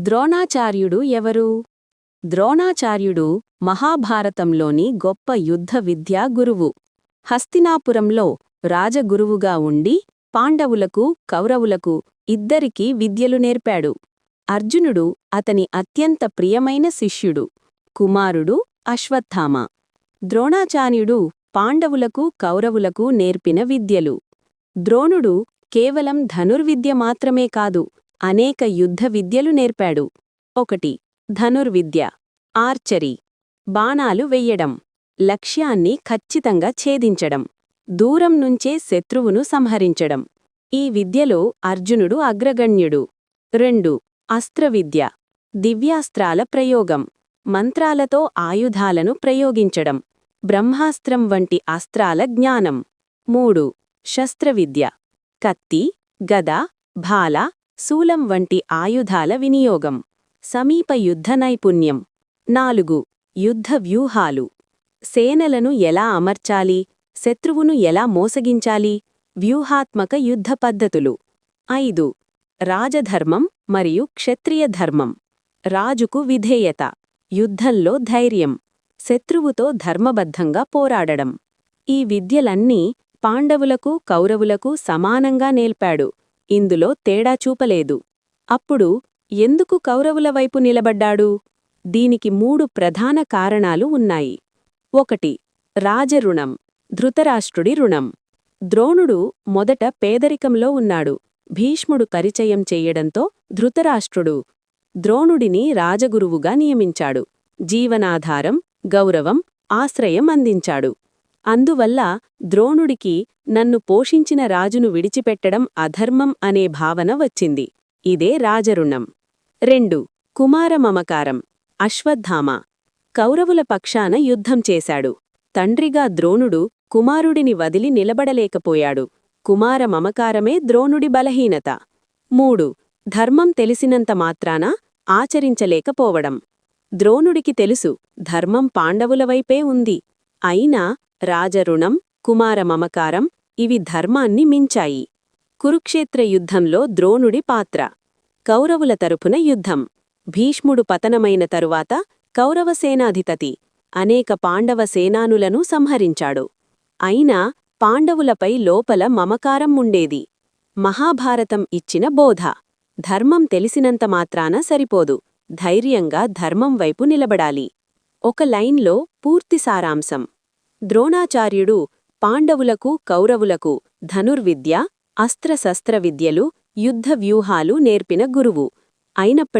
ద్రోణాచార్యుడు ఎవరు? ద్రోణాచార్యుడు మహాభారతంలోని గొప్ప యుద్ధ విద్యా గురువు. హస్తినాపురంలో రాజగురువుగా ఉండి పాండవులకు, కౌరవులకు ఇద్దరికీ విద్యలు నేర్పాడు. అర్జునుడు అతని అత్యంత ప్రియమైన శిష్యుడు. కుమారుడు అశ్వత్థామ. ద్రోణాచార్యుడు పాండవులకు, కౌరవులకు నేర్పిన విద్యలు. ద్రోణుడు కేవలం ధనుర్విద్య మాత్రమే కాదు, అనేక యుద్ధ విద్యలు నేర్పాడు. 1. ధనుర్విద్య. ఆర్చరీ. బాణాలు వెయ్యడం. లక్ష్యాన్ని ఖచ్చితంగా ఛేదించడం. దూరం నుంచే శత్రువును సంహరించడం. ఈ విద్యలో అర్జునుడు అగ్రగణ్యుడు. 2. అస్త్రవిద్య. దివ్యాస్త్రాల ప్రయోగం. మంత్రాలతో ఆయుధాలను ప్రయోగించడం. బ్రహ్మాస్త్రం వంటి అస్త్రాల జ్ఞానం. 3. శస్త్రవిద్య. కత్తి, గద, భాల, శూలం వంటి ఆయుధాల వినియోగం. సమీప యుద్ధ నైపుణ్యం. 4. యుద్ధ వ్యూహాలు. సేనలను ఎలా అమర్చాలి, శత్రువును ఎలా మోసగించాలి, వ్యూహాత్మక యుద్ధ పద్ధతులు. 5. రాజధర్మం మరియు క్షత్రియ ధర్మం. రాజుకు విధేయత, యుద్ధంలో ధైర్యం, శత్రువుతో ధర్మబద్ధంగా పోరాడడం. ఈ విద్యలన్నీ పాండవులకు, కౌరవులకు సమానంగా నేర్పాడు. ఇందులో తేడా చూపలేదు. అప్పుడు ఎందుకు కౌరవుల వైపు నిలబడ్డాడు? దీనికి 3 ప్రధాన కారణాలు ఉన్నాయి. 1. రాజరుణం. ధృతరాష్ట్రుడి రుణం. ద్రోణుడు మొదట పేదరికంలో ఉన్నాడు. భీష్ముడు పరిచయం చెయ్యడంతో ధృతరాష్ట్రుడు ద్రోణుడిని రాజగురువుగా నియమించాడు. జీవనాధారం, గౌరవం, ఆశ్రయం అందించాడు. అందువల్ల ద్రోణుడికి నన్ను పోషించిన రాజును విడిచిపెట్టడం అధర్మం అనే భావన వచ్చింది. ఇదే రాజరుణం. 2. కుమార మమకారం. అశ్వత్థామ కౌరవుల పక్షాన యుద్ధం చేశాడు. తండ్రిగా ద్రోణుడు కుమారుడిని వదిలి నిలబడలేకపోయాడు. కుమార మమకారమే ద్రోణుడి బలహీనత. 3. ధర్మం తెలిసినంత మాత్రాన ఆచరించలేకపోవడం. ద్రోణుడికి తెలుసు, ధర్మం పాండవుల వైపే ఉంది. అయినా రాజరుణం, కుమార మమకారం ఇవి ధర్మాన్ని మించాయి. కురుక్షేత్ర యుద్ధంలో ద్రోణుడి పాత్ర. కౌరవుల తరపున యుద్ధం. భీష్ముడు పతనమైన తరువాత కౌరవ సేనాధిపతి అనేక పాండవ సేనానులను సంహరించాడు. అయినా పాండవులపై లోపల మమకారం ఉండేది. మహాభారతం ఇచ్చిన బోధ: ధర్మం తెలిసినంత మాత్రాన సరిపోదు, ధైర్యంగా ధర్మం వైపు నిలబడాలి. ఒక లైన్లో పూర్తి సారాంశం. ద్రోణాచార్యుడు పాండవులకు, కౌరవులకు ధనుర్విద్య, అస్త్రశస్త్ర విద్యలు, యుద్ధ వ్యూహాలు నేర్పిన గురువు. అయినప్పటికీ